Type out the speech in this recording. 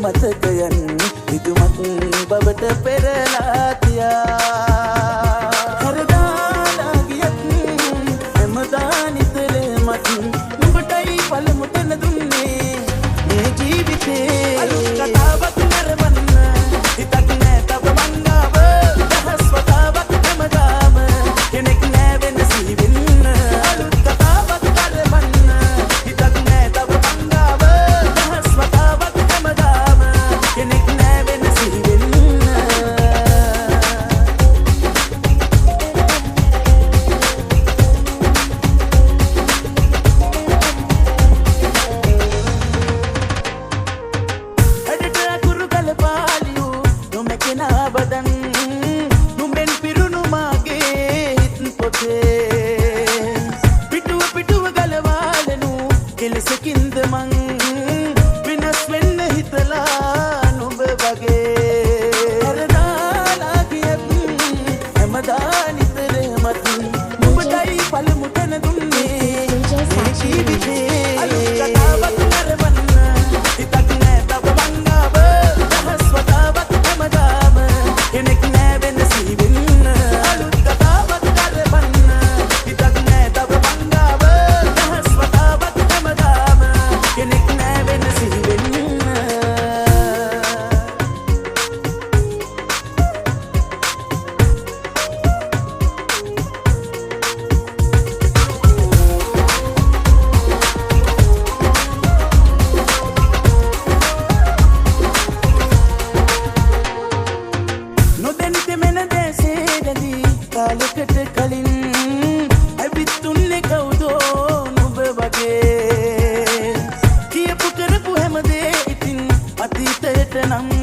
මතකයන් හිතුමත් බවට පෙරලා තියා හරදාලා ගියත් හැමදා නිතරමත් නුඹටයි පළමු තැන දුන්නේ මේ ජීවිතේ අලුත් කතාවක් නරඹන්න හිතක් නෑ තව මංගාව දහස් වතාවක් හැමදාම කෙනෙක් නෑ වෙන සිහි වෙන්න අලුත් කතාවක් නරඹන්න හිතක් නෑ තව මංගාව දහස් වතාවක් හැමදාම කෙනෙක් නෑ වෙන සිහි වෙන්න බදන් නුඹෙන් පිරුණු මාගේ හිත් පොතේ පිටුව ගලවාලනු කෙලෙසකින්ද මං වෙනස් වෙන්න හිතලා නුඹ වගේ හරදාලා ගියත් හැමදා නිතරමත් නුඹටයි පළමු තැන දුන්නේ මේ ජීවිතේ අලුත් කතාවක් නරඹන්න හිතක් නෑ තව මංගාව දහස් වතාවක් හැමදාම කෙනෙක් නෑ වෙන සිහි වෙන්න අලුත් කතාවක් නරඹන්න හිතක් නෑ තව මංගාව දහස් වතාවක් හැමදාම කෙනෙක් නෑ වෙන සිහි වෙන්න කාලෙකට කලින් ඇවිත්තුන්නේ කවුදෝ නුඹ වගේ කියපු කරපු හැමදේ ඉතින් අතීතයට නම්